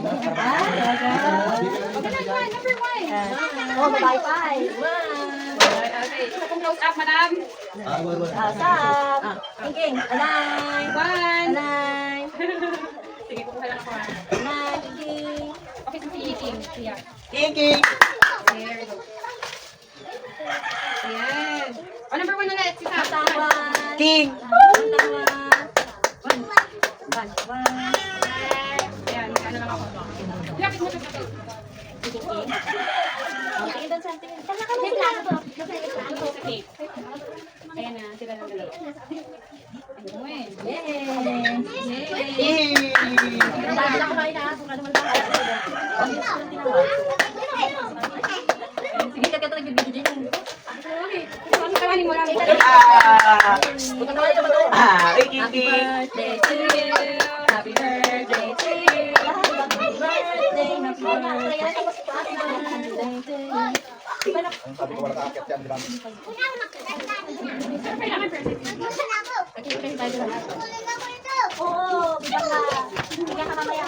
Number one. Oh, bye-bye. Okay. Isa pong close up, madam. Stop. King. Align. One. Align. Sige, kukuha lang ako. Align. King. Okay, si King. Siya. Kiki! There we go. Ayan. Oh, number one ulit. Si Sam. Tawan. King! Tawan. One. Ayan, ano lang ako. Lapit mo sa kapit. King. Okay, doon sa ating. Tama ka lang lang to. Ano po sa cake? Ayan na, sila lang dalawa. Ayun. Yay. Yay! Ang dami lang kumain na. Kung ano man ba. Sige, kaya ito nagbibigay din. Ano tawanin mo lang? Ay, Kiki! Birthday to you. Happy birthday to you. Happy birthday. Happy birthday to you. Ang sabi ko wala kaakit yan, grabe. Sir, kailangan present. Oo, bigyan ka. Bigyan ka mamaya.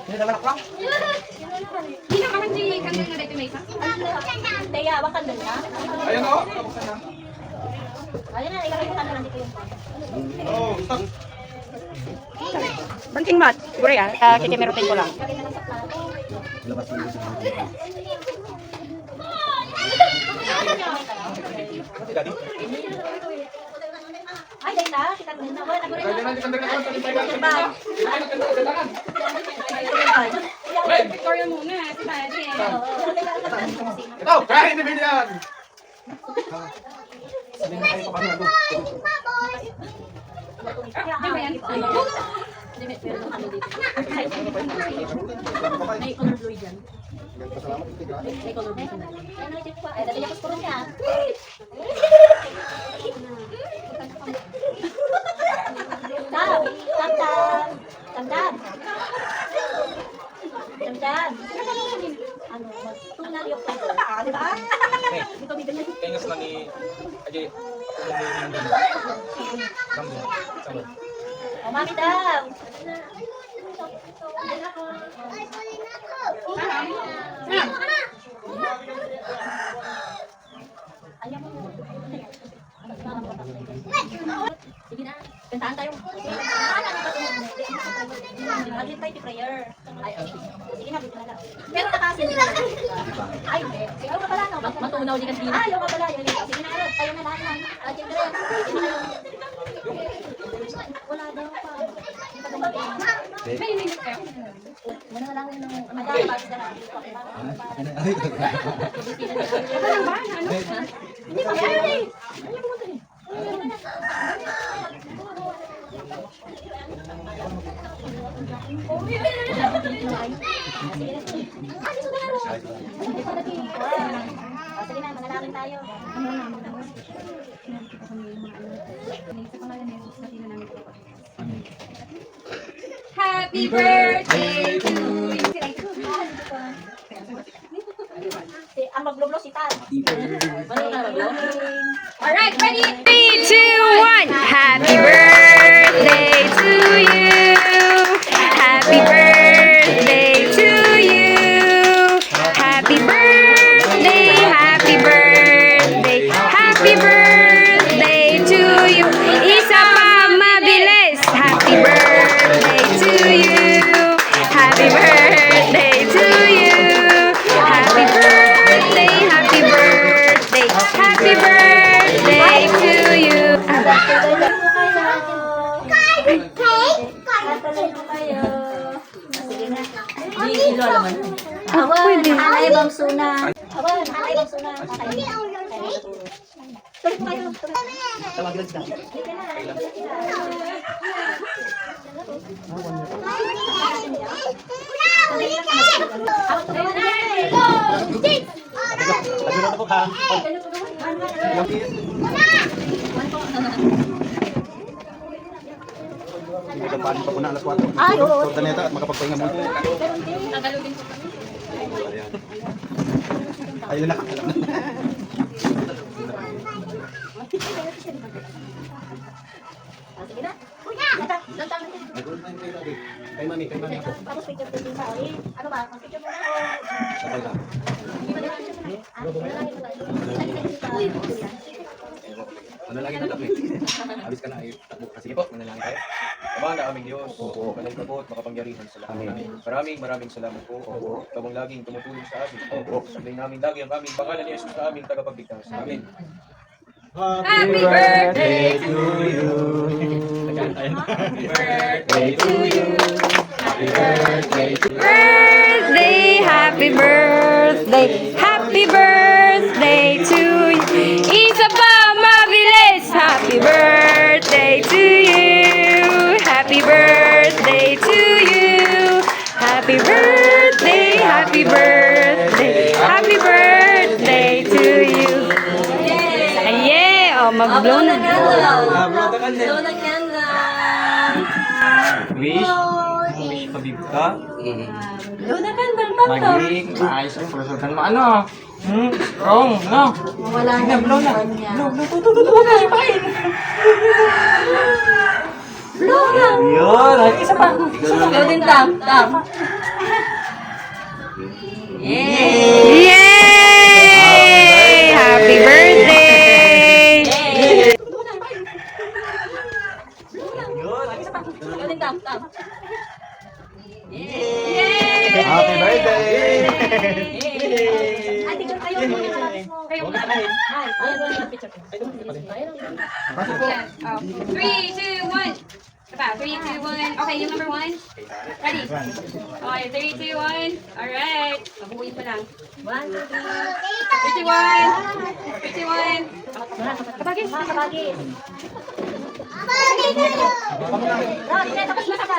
Hindi naman ako lang. Hindi na kaman si Kandel na dito may isa. Teya, wag kandal na. Ayun o! Nabuksan na. Ayun na, ilagay mo kandal dito yung Oh, stop! Banting mat. Siguro yan. Kikimerutin ko lang. Ilagay na lang sa plato. Labas mo yung Daddy? Ay, dahil na, si kandal na. Wala, nagulay Kaya na. na, ganda ka lang. Victoria muna, si Daddy. Ito! Kaya hindi binyan! Sabi na kayo pa kami nag Di ba yan? May color blue dyan. Salamat, Kiki. May color blue dyan. Ano yung pa? Ay, dali ako puro niya. Tam! Tam! Tam! Tam! Tam! Tam! Tam! Ano? Tunal yung pwede. Di ba? Ito bibili. Tengas na ni Ajay. O, mami daw. Ayaw mo. Sige na. Kantaan tayo. Aglit tayo di prayer. Ay, sige na, dito na lang. Pero nakasin din. Ay, hindi. Ayaw ka pala, no? Matunaw di kanina. Ayaw ka pala. Sige na, Arod. Tayo na lahat na. Ajay ka rin. Wala daw pa. May minute kayo. Muna na lang yung madami bago na lang. Ano ba? Ano? Hindi pa kaya rin. Sige na, manalangin tayo. Happy birthday to you. Ang magblo-blo si Tad. Ano na magblo? Alright, ready? 3, 2, 1. Happy birthday to you. Happy birthday to you. Happy birthday, happy birthday, happy birthday to you. Isa pa mabilis. Happy birthday to you. Happy birthday to you. Happy birthday, happy birthday, happy birthday to you. Awan, halay bang suna. Awan, halay bang suna. Tuloy po kayo. Tawagin lang sila. Lagi na po ka. Nagpapanin pa po na alas 4. Ay, oo. Torta neta at makapagpahinga muna. Tagalogin ko kami. Ayun na. Mami, kay mami ako. Tapos picture ko din sa orin. Ano ba? Ang picture mo na o? Sakal na. Manalangin na kami. Alis ka na ay takbo. Sige po, manalangin tayo. Ama na aming Diyos. Opo. Kanay ka po at makapangyarihan sa lahat. Amen. Maraming salamat po. Opo. Ikaw ang laging tumutulong sa amin. Opo. Sabihin namin lagi ang aming pangalan ni Jesus na aming tagapagligtas. Amen. Happy birthday to you. Happy birthday to you. Happy birthday to you. Happy birthday. Happy birthday to you. Isa pa mabilis. Happy birthday to you. Happy birthday to you. Happy birthday. Happy birthday. Happy birthday to you. Yeah, oh, mag-blow na. Blow na candle. Wish? Wish pabib ka? Blow na candle, Papa. Magig? Ayos ang pulutan mo. Ano? Wrong, no? Wala na blow na. Blow na. Yun, ay isa pa. Blow din, Tam. Yay! Happy birthday! Blow din, Tam. Happy birthday! Ay, tingnan kayo. Kayo muna. Ay, ayun yung picture ko. Yes. Oh. 3, 2, 1. About 3, 2, 1. Okay, yung number 1. Ready? Okay, 3, 2, 1. Alright. Mabubuhin pa lang. 1, 2, 3. 3, 2, 1. 3, 2, 1. Kabagis. Kabagis. Tapos na ka.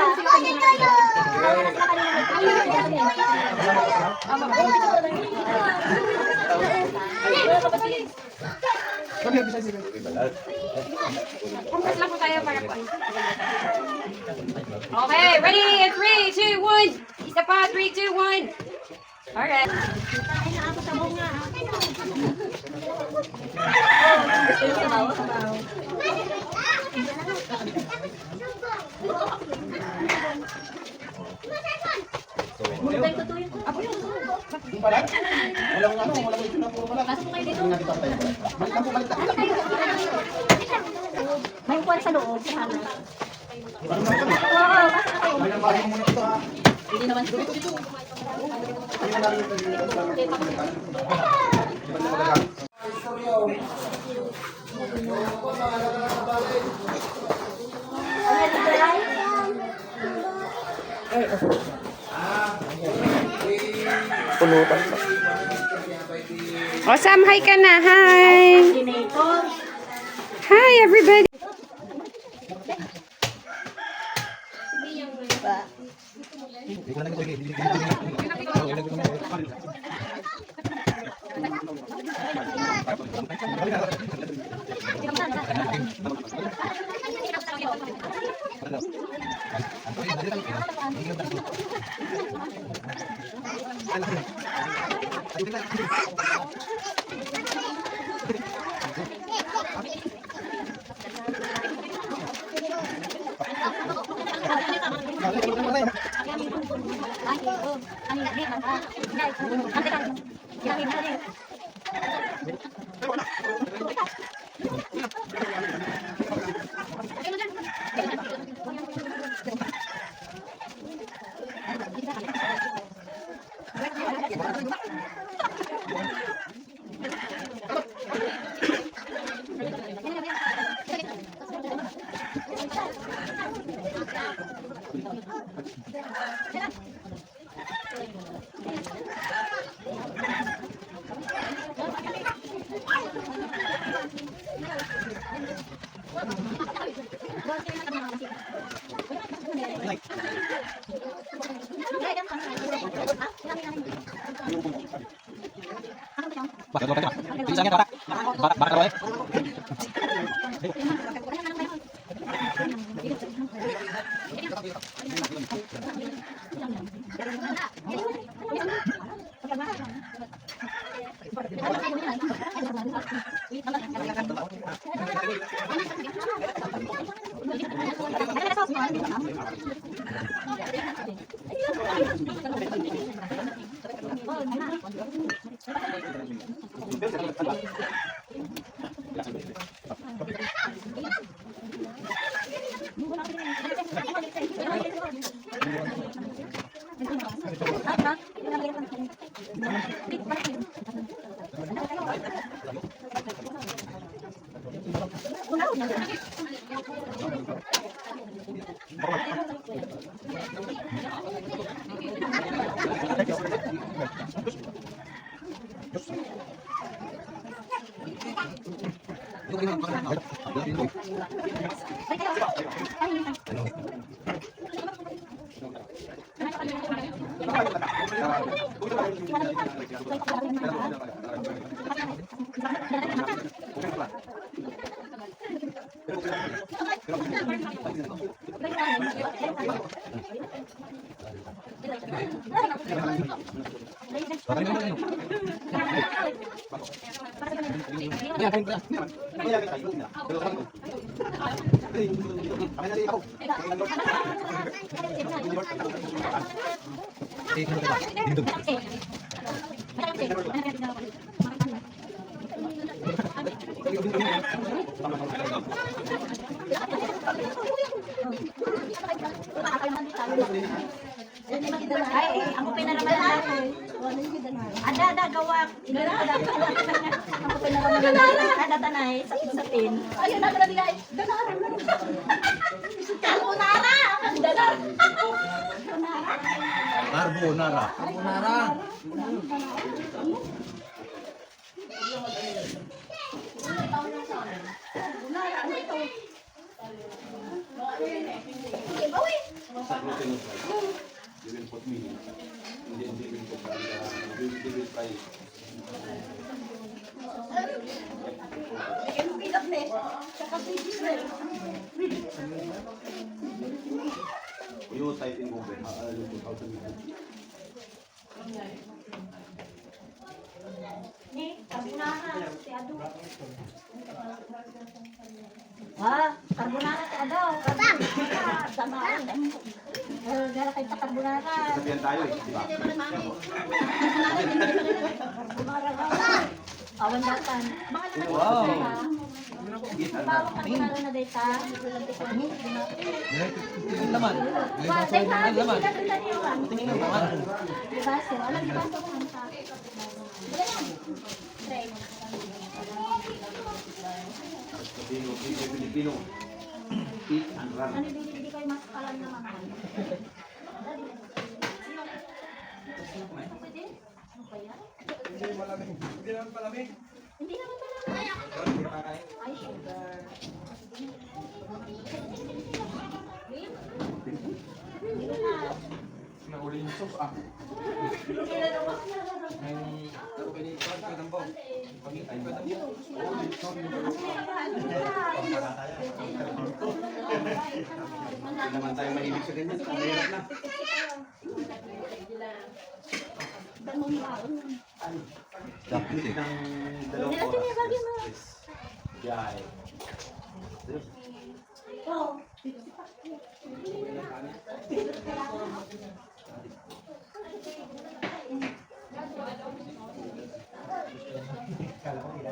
Mas lang po tayo para po. Okay, ready? 3, 2, 1. Isa pa. 3, 2, 1. Alright. May upuan sa loob. Hindi naman dito. O, Sam, hi ka na. Hi. Hi, everybody. Bakit ba? Pinsan niya, bakit ba? Ay, ang pinaraman natin. Ada gawa. Ang pinaraman natin. Ada tanay, sapin-sapin. Ayun na pala nila. Danaran na. Carbonara. Danar. Carbonara. Sige, bawi. Sa glutinous rice, you will put meat. And then we will put we will fry it. Bigyan mo pilak na eh. Saka babies na. You type in Google, how to make it. Ni, carbonara. Si Ado. Ah, carbonara si Ado. Katang. Samaan. Gara kayo sa carbonara. Sabihan tayo eh, di ba? Carbonara daw. Awan datan. Wow. Bawang carbonara na data. Laman. Tingnan Laman. niyo. Tingin ng laman. Diba, sir? Alam niyo ba ito kung sa... Wala yan. Try. Filipino. Eat and run. Ano, hindi kayo mas kalam na mga. Pwede? Ano ba yan? Hindi naman palamig. Hindi naman palamig. Ay, sugar. Hindi na. Nahuli yung sauce ah. Hindi naman tayo mahilig sa ganyan. Mahirap na. Dapat ng dalawang oras. Yay. Oh.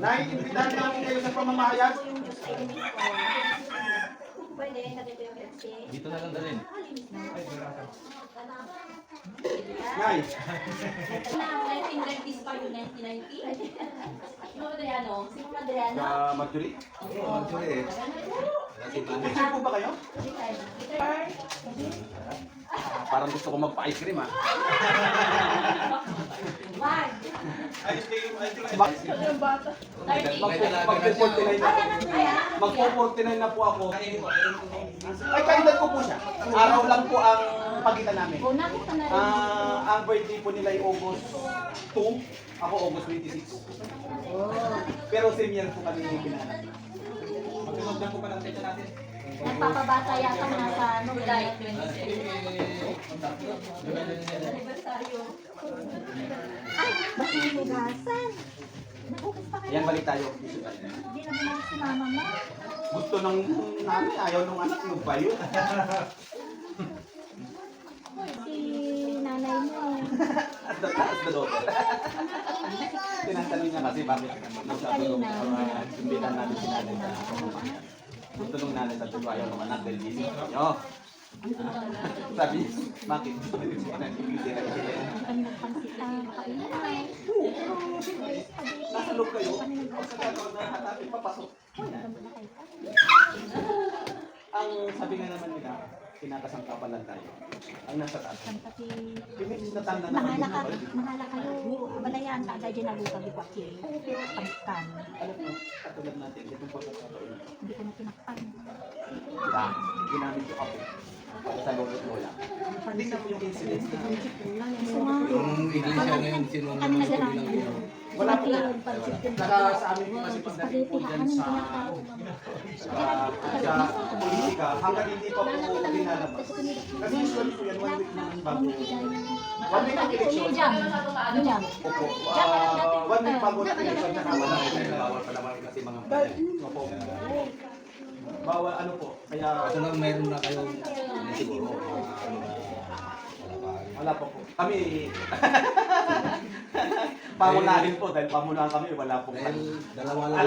Naiimbitahan namin kayo sa pamamahayag. Pwede, nandito yung Pepsi. Dito na lang dalhin. Nay, 1990s pa yung 1990. Sino Adriano? Sino Adriano? sa Marjorie. Marjorie. Picture po ba kayo? Parang gusto ko magpa-ice cream ah. Wag. Magpo-49 na po ako. Ay, kaedad ko po siya. Araw lang po ang pagitan namin. O, nakita na rin. Ang birthday po nila ay August 2. Ako August 26. Pero same year po kami kinala. Magsunod na po pa ng fecha natin. Nagpapabata yata na sa July 26. Anibersaryo. Ay, bakit hinugasan? Nabukas pa kayo. Yan, balik tayo. Hindi na ba si mama mo? Gusto ng namin, ayaw ng anak, yung bayo. Si nanay mo. At the daughter. Tinatanong niya kasi bakit nagsabi ko, imbitan natin si nanay sa pamamayan. Gusto nung nanay sa ayaw ng anak dahil busy. Yo, Sabi, bakit? Kami nagpansit makaingay. Nasa loob kayo? Pagkakataon na hanapin, papasok. Ang sabi nga naman nila, kinakasangkapan lang tayo. Ang nasa taas. Kasi Pimis na tanda naman. mahala kayo. Balayan, tagay dyan nagutag di kwakil. Pagkan. Alam mo, katulad natin, itong pagkakataon. Hindi ko na tinakpan. Diba? Ginamit yung kape. Sa lolo't lola. Hindi mo yung incidents na Yung iglesia ngayon, sino Kami nagdarami. wala po. Saka sa amin po kasi pagdating po dyan sa politika, hanggang hindi pa po pinalabas. Kasi usually po yan, 1 week naman bago. 1 week ang eleksyon. Jam. Opo. 1 week bago ng eleksyon, saka wala. Bawal pa naman kasi mga Opo. Bawal ano po. Kaya Ito lang, mayroon na kayong siguro. wala pa po. Kami, pamunahin po dahil pamunahan kami, wala pong Dalawa lang.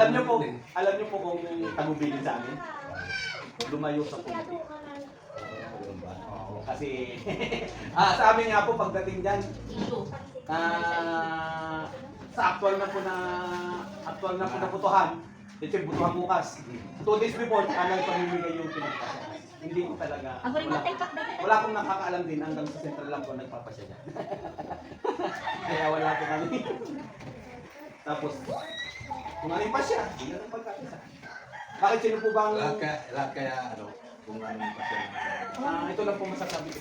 alam niyo po kung tagubilin sa amin. Lumayo sa politik. Kasi sa amin nga po pagdating diyan sa actual na po na botohan. Ito yung botohan bukas. 2 days before, anong pamimigay yung pinagpasya. Hindi ko talaga. Ako rin matay pak dahil. Wala akong nakakaalam din hanggang sa central lang ko nagpapasya dyan. Kaya wala po kami. Tapos, kung ano yung pasya, hindi na ng pagkakisa. Bakit sino po bang... Lahat kaya, ano, kung ano yung pasya. ito lang po masasabi ko.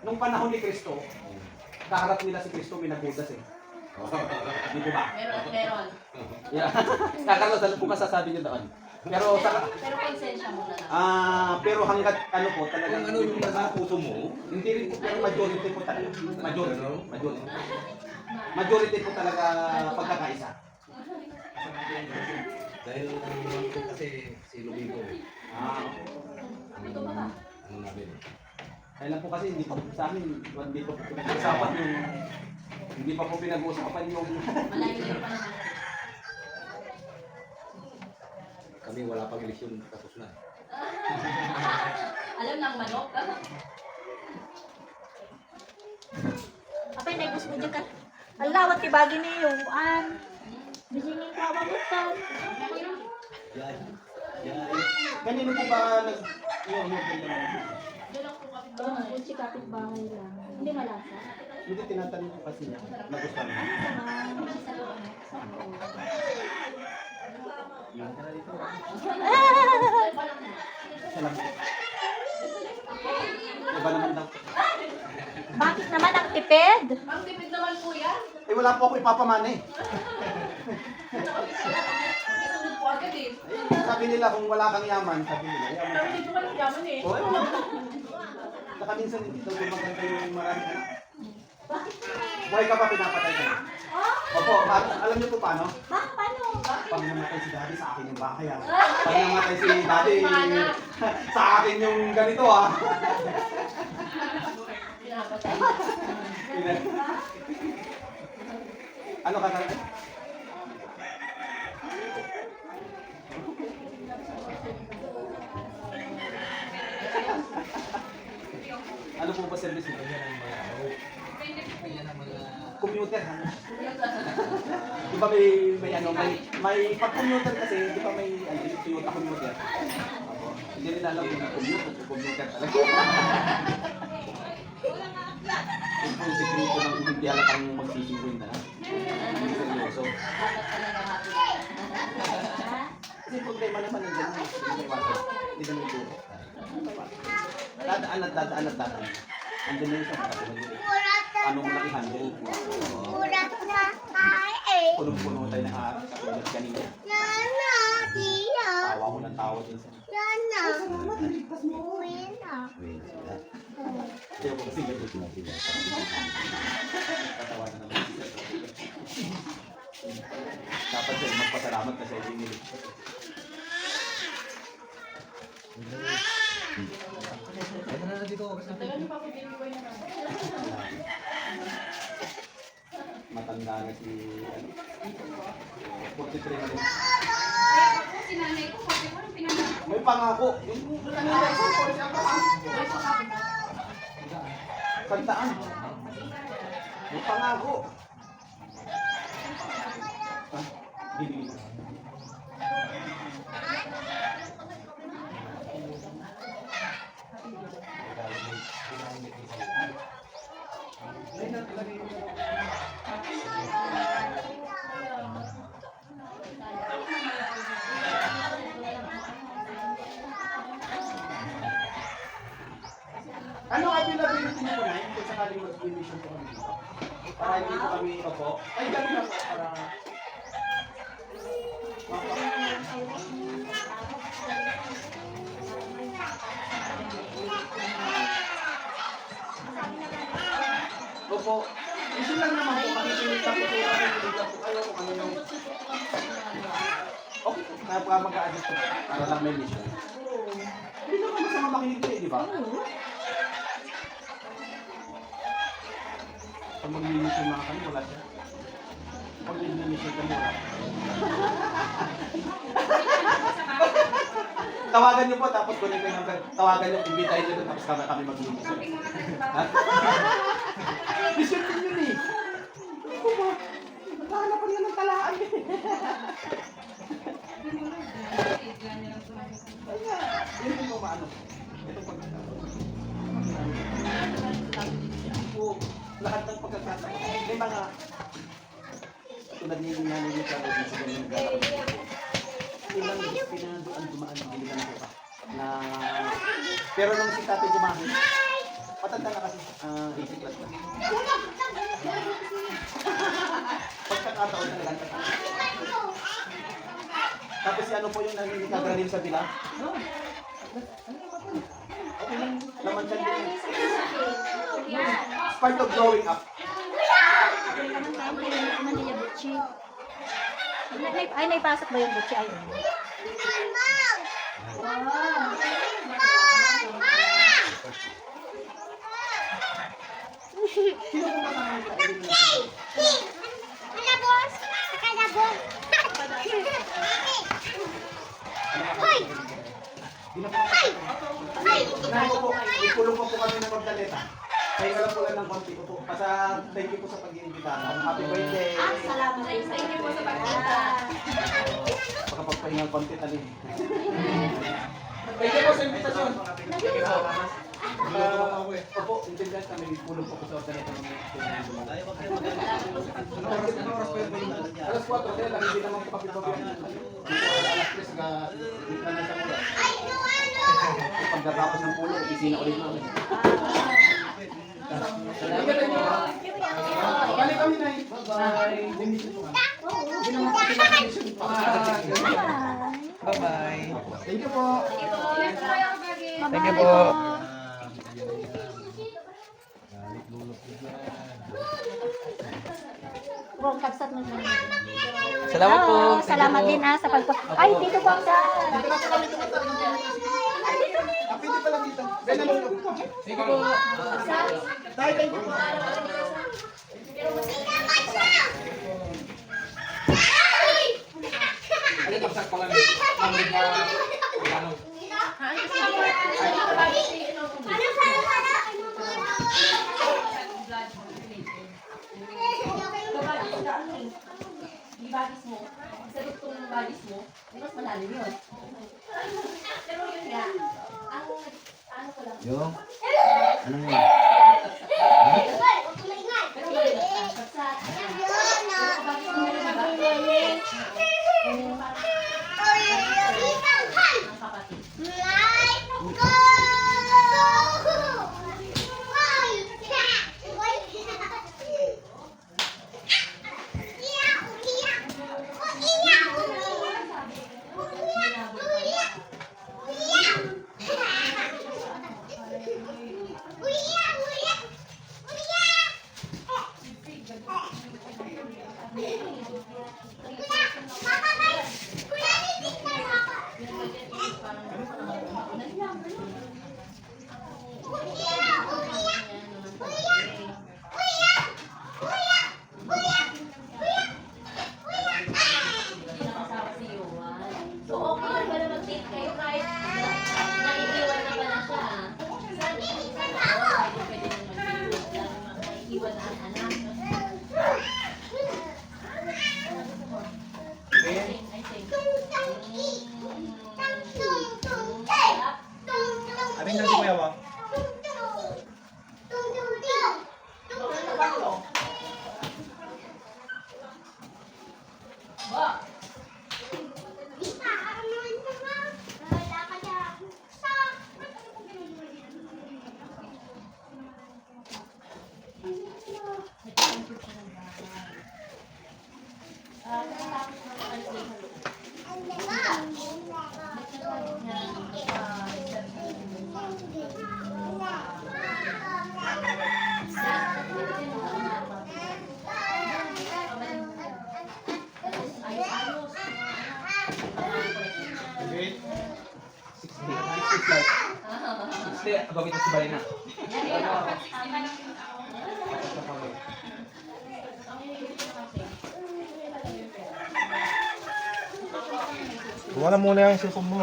Nung panahon ni Kristo, kaharap nila si Kristo, may nagbudas eh. Hindi po ba? Meron. Yeah. Kakarlos, ano po masasabi niyo doon? Pero sa... Pero konsensya mo na lang. pero hanggat ano po talaga... Kung ano yung nasa puso mo, Hindi rin po, pero majority po talaga. Majority po talaga pagkakaisa. dahil ang mga ko kasi si Lubigo, ano namin. Kaya lang po kasi hindi pa po sa amin, hindi pa po pinag-uusapan yung... Hindi pa po pinag-uusapan yung... Malayo yung panahon. Kami wala pang eleksyon tapos na. Alam ng manok. Apay na gusto ko dyan ka. Alawat tibagi niyo. Bisingin ka mabutan. Kanino po ba nag... Yung Kung si kapit bahay lang. Hindi malasa. Hindi tinatanong ko kasi niya. Nagustuhan niya. Salamat. Iba naman daw. Bakit naman ang tipid? Ang tipid naman po yan. Eh wala po ako ipapamana eh. Itulog po agad eh. Sabi nila kung wala kang yaman, sabi nila, yaman Pero ka. hindi ko kayo yaman eh. Oo, wala. Saka minsan hindi daw maganda yung maraming anak. Buhay ka pa, pinapatay ka na. Opo, alam niyo po paano? Paano? Pag namatay si daddy, sa akin yung bahay ah. Pag namatay si daddy, sa akin yung ganito ah. Pinapatay. Ano ka talaga? Ano po ba service nito? Commuter. Di ba may ano, may pag-commuter kasi, di ba may ano, Toyota commuter. Opo. Hindi rin alam kung commuter talaga. Ito yung sekreto ng hindi halatang magsisingkuin na. Hindi seryoso. Kasi problema naman nandiyan mo. Hindi water. Hindi naman ito. Dadaan at dadaan at dadaan. Andun na yung sa mga pinag-ulit. Anong naki-handle? Punong-puno tayo ng araw. Katulad kanina. Tawa ko ng tawa din sa... Kaya ko kasi ganito sinabi. Katawa na naman siya. Dapat siya magpasalamat kasi hindi nilig. Matanda na si... 43 na rin. Si nanay ko, sabi ko, pinanganak May pangako. Yung kanina sa police ako. Kantaan. May pangako. Bibigyan. Ano availability niyo po na yun kung sakaling mag-emission po kami dito? Para hindi po kami opo. Ay, gano'n lang po. Para... Opo. Issue lang naman po. Makikinig lang po kayo. Makikinig lang po kayo kung ano yung... Okay po. Kaya po mag-a-adjust po. Para lang may mission. Hindi naman masama makinig kayo, di ba? Pag mag-limit yung mga kami, wala siya. Pag mag-limit yung kami, wala. Tawagan niyo po, tapos kunin ko yung number. Tawagan niyo, invitahin niyo doon, tapos kami mag-limit. Ha? Mission din yun eh. Ano ba? Nagkahanap pa niya ng talaan eh. Kaya, yun yung kumaano. Itong pagkakataon. Lahat ng pagkakataon. May mga tulad niyo yung nanay niyo sa Rodin sa ganyan naglalakad. Ilang pinandoan dumaan ng gilitan ng buka. Na... Pero nung si tatay dumaan, patanda na kasi 80 plus na. Pagkakataon talaga ang tatay. Tapos si ano po yung naninilagra rin sa bilang? Okay lang, naman siya din. It's part of growing up. Ay, naipasok ba yung butchi? Ay, Sino po ba Kailangan po, ikulong po kami ng magdalita. Kaya lang po lang ng konti ko po. Basta thank you po sa pag-iimbita. Happy birthday! salamat kayo sa inyo po sa pagpunta. Makapagpahingang konti tali. Thank you po sa invitasyon. Opo, intindihan kami. Ikulong po sa magdalita ng alas 4, kaya lang hindi naman po kapit-pabihan. Alas 3, gitna na sa mula. Pagkatapos ng pulo, isina ulit namin. Balik kami na yun. Bye-bye. Bye-bye. Thank you po. Thank you po. Bro, kapsat mo naman. Salamat po. Salamat din sa pagpunta. Ay, dito po sa... Pwede pala dito. Ben, ano po? Thank you po. Tay, thank you po. Ano kapsat ko lang? Bagis mo. Sa duktong ng bagis mo, mas malalim yun. Pero yun nga, ang ano ko lang. Yung? Ano yun? Pero yun, sa bagis mo yung bagis. Ang kapatid. Sabihin na si Kuya Wang. Okay. 60. Gawin na si Balina. Kuha na muna yung cellphone mo.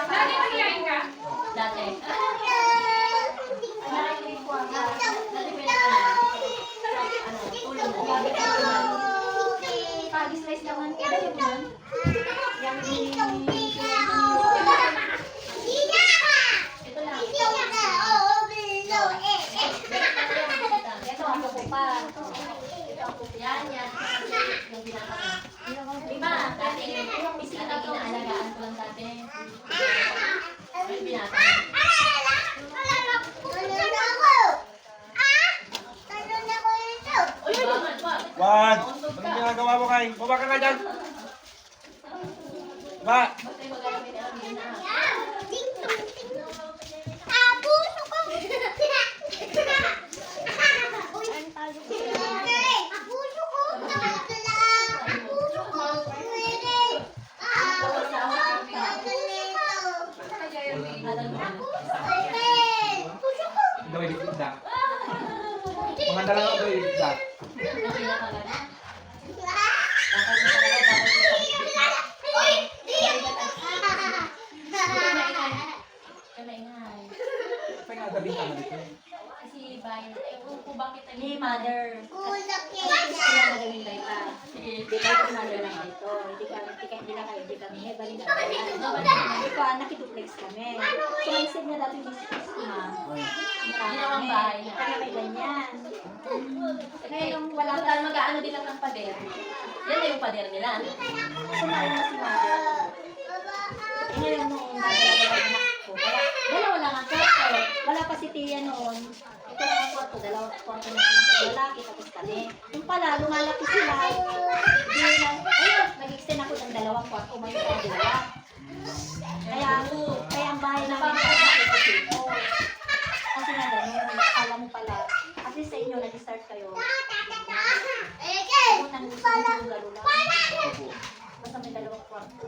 Dati nangyayang ka? Dati. Pag-slice naman. Kaya yun yun. Ito lang. Ito ang buko pa. Yan, yan. Yung binata ko. Diba? Dati, Yung bisita dati to. inaalagaan ko lang dati. Yung binata ko. Uy, bakit ba? Juan! Nauntog ka. Anong ginagawa mo kay? Baba ka nga dyan! Ba! Ba't tayo magagamit ang na? Gawin isda. Mga dalawa gawin isda. Yung pinakagana. Dapat mo talaga, dapat mo kamaingay. Kaya nga gabi ka dito. Kasi bayan, kung bakit Ni mother. Gusto na nagawin tayo pa. Hindi kayo si mother lang dito. Hindi na kayo, hindi kami. Balik na tayo. Ito, nakiduplex kami. So, ang isip niya dati business na. Ginawang bahay na. Kaya may ganyan. Ngayon, wala Wala pa. tayo mag-aano din lang ng pader. Yan na yung pader nila. Sumayon na si mother. Ngayon, noon, dalawa lang anak ko. Dalawa lang ang kwarto. Wala pa si Tia noon. Ito lang ang kwarto. Dalawang kwarto na lalaki. Tapos kami. Yung pala, lumalaki sila. Hindi lang. Ayun, nag-extend ako ng dalawang kwarto. May dalawa. Kaya ang bahay namin dito. Kasi nga ganun, alam mo pala. Kasi sa inyo, nag-start kayo. Unang yung laro lang. Basta may dalawang kwarto.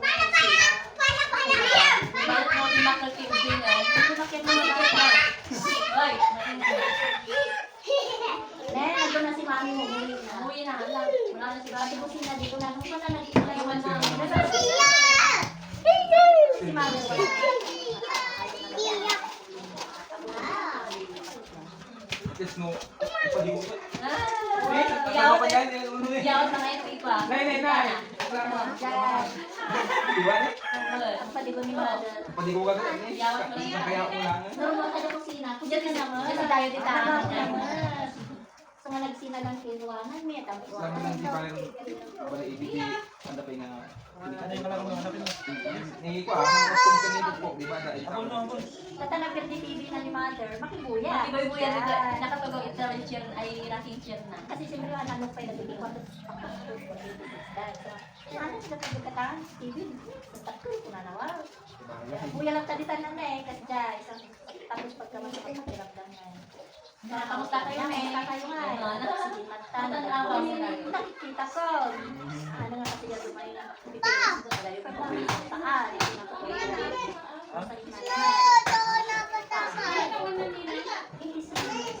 Bakit mo binakal yung din eh? Ito na kaya mga bata. Hoy! Nandun na si mami mo. Umuwi na. Umuwi na. Wala na si Sabi Bobby. ko sila dito na. Nung wala nagkita kayo Iwan na. Si mami wala. Yes, no. Ipalimutan. Iyawat pa na. yan. Ano eh. Iyawat na ngayon ng iba. Nay. Diyan. Iwan eh. Ang paligo ni mother. Paligo ka ganun eh. Iyawat mo na yan. Kaya ako lang. Normal ka sa kusina. Diyan ka naman. Kasi tayo din tayo. So nga nagsina lang kinuwangan. May tapos. Sabi lang di ba yung ibigay Anda pa nga. Ni ko ang kanito po, di ba? Tatanag di TV na ni Mother, makibuya. Iba-iba yan. Nakapagaw ito ng chair ay raking chair na. Kasi siyempre ang anong pa nagiging kwarto sa ano sila pagkakataan? TV. Takot ko na nawa. Buya lang taditan na eh. Kasi dyan, isang tapos pagkamasok ang pakiramdam na eh. Kamusta kayo, May? Kamusta kayo nga eh. Sige, matan. Matanawa sila. Nakikita ko. Ano nga kasi yung may pipilis ko talaga yung pagkakaan. Yung nakapagkakaan. Hindi serious.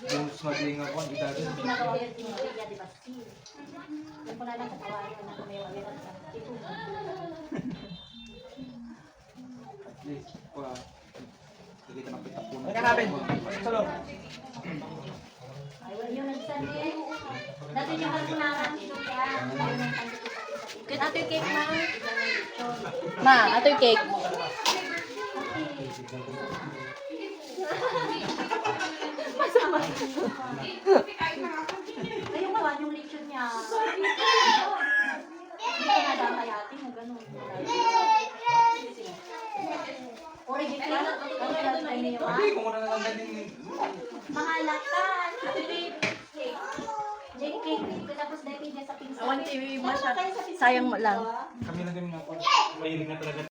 Yung smuggling ako, ang idado. Yung pinagawa yung tinigya, di ba? Yung po na lang katawanan na may mabilang sa ito. At least, pa, hindi ka nakita po. Ano namin? Pasok sa loob. Ay, wala yun nagsandi. Dati yung halpunaran dito kaya. Good ato yung cake, ma. Ma, ato yung cake. Ayun naman yung lechon niya. Hindi ka nadamayatin mo ganun. Original. Ano lang tayo niyo? Hindi, kung ano na lang galing. Mga lakan. Cake. Tapos dahil niya sa pinsan. Awan TV mo siya. Sayang mo lang. Kami lang kami nga po. Mahilig na talaga.